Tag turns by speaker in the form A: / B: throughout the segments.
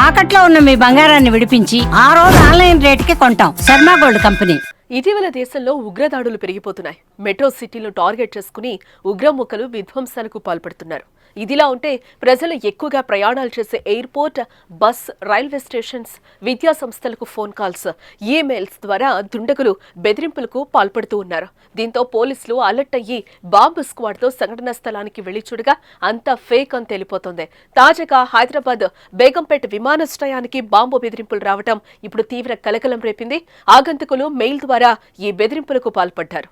A: తాకట్లో ఉన్న మీ బంగారాన్ని విడిపించి ఆ రోజు ఆన్లైన్ రేటుకి కొంటాం. Sharma gold company.
B: ఇటీవల దేశంలో ఉగ్రదాడులు పెరిగిపోతున్నాయి. మెట్రో సిటీలను టార్గెట్ చేసుకుని ఉగ్రముక్కలు విధ్వంసాలకు పాల్పడుతున్నారు. ఇదిలా ఉంటే ప్రజలు ఎక్కువగా ప్రయాణాలు చేసే ఎయిర్పోర్ట్, బస్, రైల్వే స్టేషన్స్, విద్యా సంస్థలకు ఫోన్ కాల్స్, ఈమెయిల్స్ ద్వారా దుండగులు బెదిరింపులకు పాల్పడుతూ ఉన్నారు. దీంతో పోలీసులు అలర్ట్ అయ్యి బాంబు స్క్వాడ్తో సంఘటనా స్థలానికి వెళ్లి చూడగా అంతా ఫేక్ అని తేలిపోతోంది. తాజాగా హైదరాబాద్ బేగంపేట విమానాశ్రయానికి బాంబు బెదిరింపులు రావడం ఇప్పుడు తీవ్ర కలకలం రేపింది. ఆగంతకులు మెయిల్ ద్వారా ఈ బెదిరింపులకు పాల్పడ్డారు.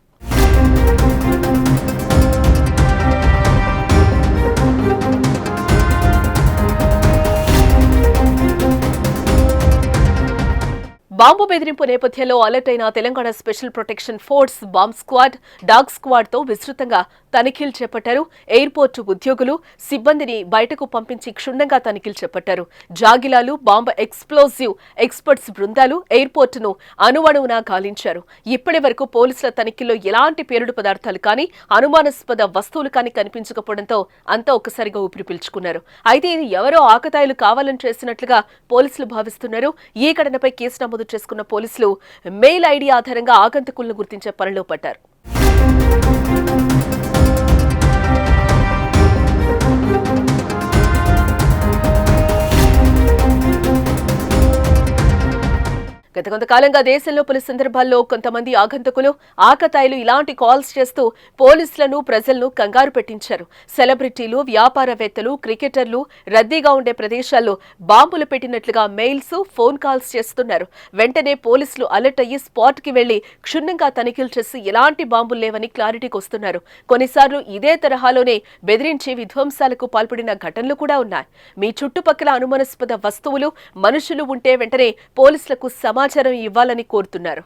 B: బాంబు బెదిరింపు నేపథ్యంలో అలర్ట్ అయిన Telangana special protection force bomb squad, dog squad తో విస్తృతంగా తనిఖీలు చేపట్టారు. ఎయిర్పోర్టు ఉద్యోగులు, సిబ్బందిని బయటకు పంపించి క్షుణ్ణంగా తనిఖీలు చేపట్టారు. జాగిలాలు, బాంబు ఎక్స్ప్లోజివ్ ఎక్స్పర్ట్స్ బృందాలు ఎయిర్పోర్టును అణువణువునా గాలించారు. ఇప్పటి వరకు పోలీసుల తనిఖీల్లో ఎలాంటి పేలుడు పదార్థాలు కానీ, అనుమానాస్పద వస్తువులు కానీ కనిపించకపోవడంతో అంతా ఒక్కసారిగా ఊపిరి పీల్చుకున్నారు. అయితే ఇది ఎవరో ఆకతాయిలు కావాలని చేసినట్లుగా పోలీసులు భావిస్తున్నారు. ఈ ఘటనపై కేసు నమోదు చేసుకున్న పోలీసులు మెయిల్ ఐడి ఆధారంగా ఆగంతకులను గుర్తించే పనిలో పడ్డారు. గత కొంతకాలంగా దేశంలో పలు సందర్భాల్లో కొంతమంది ఆగంతకులు, ఆకతాయిలు ఇలాంటి కాల్స్ చేస్తూ పోలీసులను, ప్రజలను కంగారు పెట్టించారు. సెలబ్రిటీలు, వ్యాపారవేత్తలు, క్రికెటర్లు రద్దీగా ఉండే ప్రదేశాల్లో బాంబులు పెట్టినట్లుగా మెయిల్స్, ఫోన్ కాల్స్ చేస్తున్నారు. వెంటనే పోలీసులు అలర్ట్ అయ్యి స్పాట్ కి వెళ్లి క్షుణ్ణంగా తనిఖీలు చేసి ఎలాంటి బాంబులు లేవని క్లారిటీకి వస్తున్నారు. కొన్నిసార్లు ఇదే తరహాలోనే బెదిరించి విధ్వంసాలకు పాల్పడిన ఘటనలు కూడా ఉన్నాయి. మీ చుట్టుపక్కల అనుమానాస్పద వస్తువులు, మనుషులు ఉంటే వెంటనే పోలీసులకు సమాచారం ఇవ్వాలని కోరుతున్నారు.